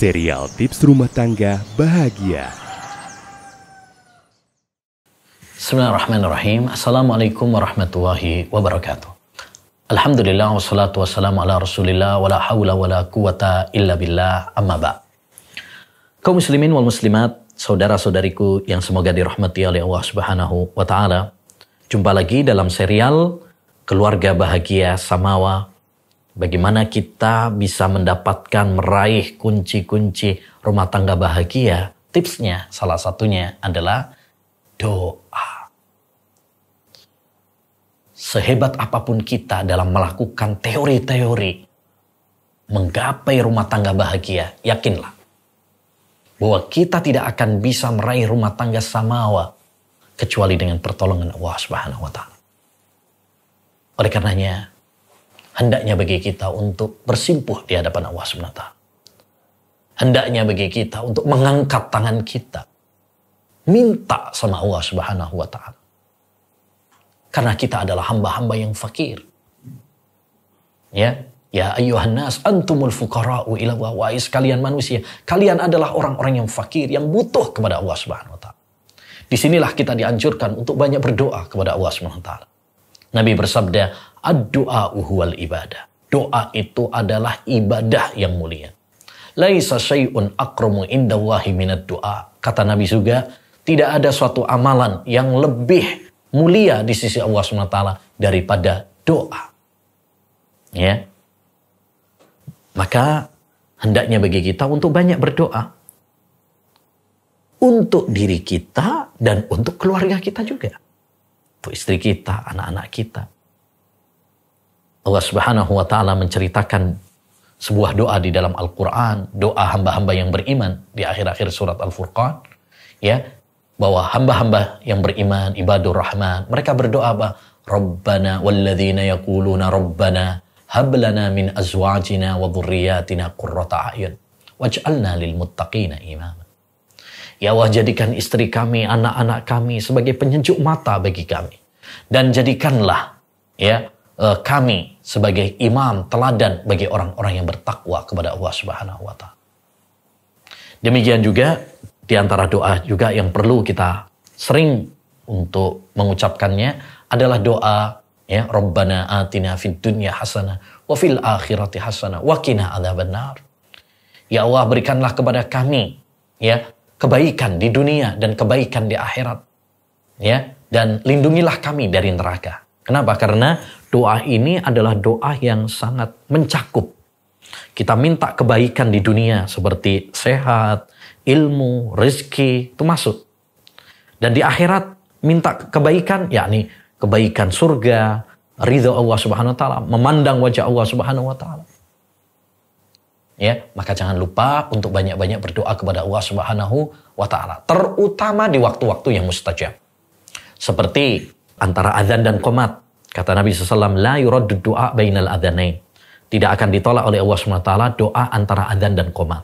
Serial Tips Rumah Tangga Bahagia. Bismillahirrahmanirrahim. Assalamualaikum warahmatullahi wabarakatuh. Alhamdulillah wassalatu wassalamu ala rasulillah wala hawla wala quwata illa billah amma ba'. Kaum muslimin wal muslimat, saudara-saudariku yang semoga dirahmati oleh Allah Subhanahu wa taala. Jumpa lagi dalam serial Keluarga Bahagia Samawa. Bagaimana kita bisa mendapatkan, meraih kunci-kunci rumah tangga bahagia. Tipsnya salah satunya adalah doa. Sehebat apapun kita dalam melakukan teori-teori menggapai rumah tangga bahagia, yakinlah bahwa kita tidak akan bisa meraih rumah tangga samawa kecuali dengan pertolongan Allah Subhanahu wa taala. Oleh karenanya, hendaknya bagi kita untuk bersimpuh di hadapan Allah Subhanahu wa taala. Hendaknya bagi kita untuk mengangkat tangan kita, minta sama Allah Subhanahu wa taala. Karena kita adalah hamba-hamba yang fakir. Ya ayyuhan nas antumul fuqara'u ila Allah. Wahai sekalian manusia, kalian adalah orang-orang yang fakir, yang butuh kepada Allah Subhanahu wa taala. Disinilah kita dianjurkan untuk banyak berdoa kepada Allah Subhanahu wa taala. Nabi bersabda, ad-du'a huwal ibadah. Doa itu adalah ibadah yang mulia. Laisa syai'un akramu indallahi minad du'a. Kata Nabi juga, tidak ada suatu amalan yang lebih mulia di sisi Allah SWT daripada doa. Ya. Maka hendaknya bagi kita untuk banyak berdoa. Untuk diri kita dan untuk keluarga kita juga. Untuk istri kita, anak-anak kita. Allah Subhanahu wa taala menceritakan sebuah doa di dalam Al-Qur'an, doa hamba-hamba yang beriman di akhir-akhir surat Al-Furqan, ya, bahwa hamba-hamba yang beriman, ibadur rahman, mereka berdoa apa? Rabbana walladzina yaquluna rabbana hab lana min azwajina wa dhurriyyatina qurrata a'yun waj'alna lil muttaqina imama. Ya Allah, jadikan istri kami, anak-anak kami sebagai penyejuk mata bagi kami. Dan jadikanlah kami sebagai imam, teladan bagi orang-orang yang bertakwa kepada Allah Subhanahu wa taala. Demikian juga di antara doa juga yang perlu kita sering untuk mengucapkannya adalah doa Rabbana atina fid dunya hasanah wa fil akhirati hasanah wa qina adzabannar. Ya Allah, berikanlah kepada kami kebaikan di dunia dan kebaikan di akhirat. Dan lindungilah kami dari neraka. Kenapa? Karena doa ini adalah doa yang sangat mencakup. Kita minta kebaikan di dunia seperti sehat, ilmu, rezeki, itu masuk. Dan di akhirat minta kebaikan, yakni kebaikan surga, ridha Allah Subhanahu wa taala, memandang wajah Allah Subhanahu wa taala. Maka jangan lupa untuk banyak-banyak berdoa kepada Allah Subhanahu wa taala, terutama di waktu-waktu yang mustajab. Seperti antara azan dan qomat. Kata Nabi SAW, la yuraddu du'a bainal adzanain. Tidak akan ditolak oleh Allah Subhanahu wa taala doa antara azan dan qomat.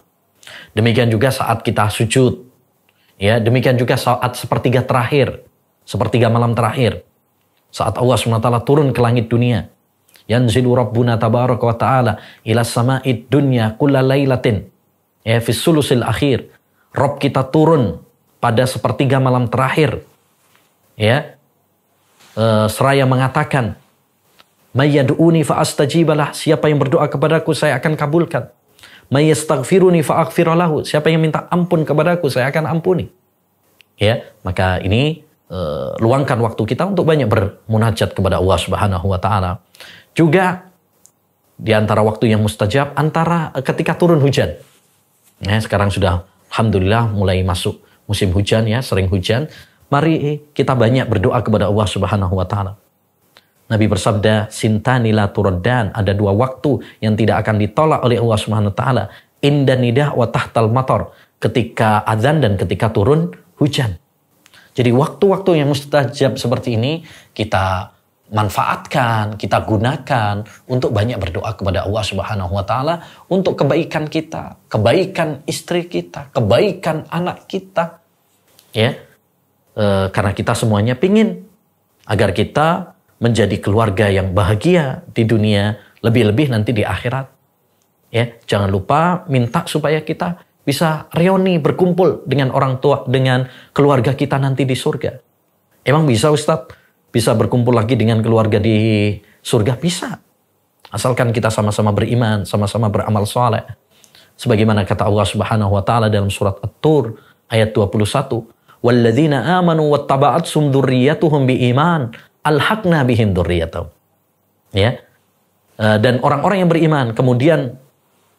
Demikian juga saat kita sujud. Demikian juga saat sepertiga terakhir, sepertiga malam terakhir. Saat Allah Subhanahu wa taala turun ke langit dunia. Yanzilu Rabbuna tabaraka wa ta'ala ila sama'id dunya kulla lailatin. Fis sulusil akhir. Rabb kita turun pada sepertiga malam terakhir. Seraya mengatakan, may yad'uni fa astajibalah. Siapa yang berdoa kepadaku, saya akan kabulkan. May yastaghfiruni fa aghfir lahu. Siapa yang minta ampun kepadaku, saya akan ampuni. Maka ini luangkan waktu kita untuk banyak bermunajat kepada Allah Subhanahu wa taala. Juga di antara waktu yang mustajab antara ketika turun hujan. Sekarang sudah alhamdulillah mulai masuk musim hujan, sering hujan. Mari kita banyak berdoa kepada Allah Subhanahu wa taala. Nabi bersabda, sintani la turaddan, ada dua waktu yang tidak akan ditolak oleh Allah Subhanahu wa taala. Inda nidah wa tahtal matar, ketika azan dan ketika turun hujan. Jadi waktu-waktu yang mustajab seperti ini kita manfaatkan, kita gunakan untuk banyak berdoa kepada Allah Subhanahu wa taala untuk kebaikan kita, kebaikan istri kita, kebaikan anak kita. Karena kita semuanya pingin agar kita menjadi keluarga yang bahagia di dunia, lebih-lebih nanti di akhirat. Ya, jangan lupa minta supaya kita bisa reuni, berkumpul dengan orang tua, dengan keluarga kita nanti di surga. Emang bisa Ustadz? Bisa berkumpul lagi dengan keluarga di surga? Bisa. Asalkan kita sama-sama beriman, sama-sama beramal soleh. Sebagaimana kata Allah Subhanahu wa taala dalam surat At-Tur ayat 21, "Walladzina amanu wattaba'athum dzurriyyatuhum biiman, alhaqna bihim dzurriyyatahum." Ya. Dan orang-orang yang beriman, kemudian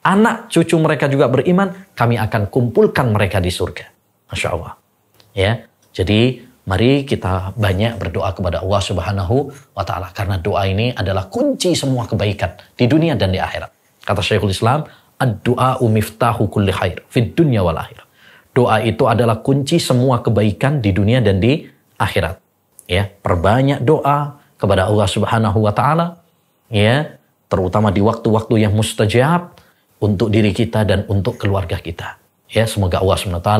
anak cucu mereka juga beriman, kami akan kumpulkan mereka di surga. Masya Allah. Ya. Jadi mari kita banyak berdoa kepada Allah Subhanahu wa taala, karena doa ini adalah kunci semua kebaikan di dunia dan di akhirat. Kata Syekhul Islam, ad-du'a miftahu kulli khair fid dunya wal akhirah. Doa itu adalah kunci semua kebaikan di dunia dan di akhirat. Ya, perbanyak doa kepada Allah Subhanahu wa taala, ya, terutama di waktu-waktu yang mustajab untuk diri kita dan untuk keluarga kita. Ya, semoga Allah SWT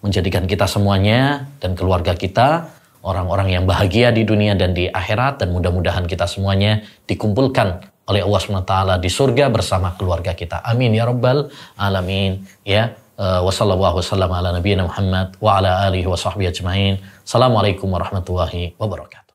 menjadikan kita semuanya dan keluarga kita orang-orang yang bahagia di dunia dan di akhirat, dan mudah-mudahan kita semuanya dikumpulkan oleh Allah SWT di surga bersama keluarga kita. Amin ya rabbal alamin. Ya, wassallallahu wasallam ala nabiyina Muhammad wa ala alihi wa sahbihi ajmain. Assalamualaikum warahmatullahi wabarakatuh.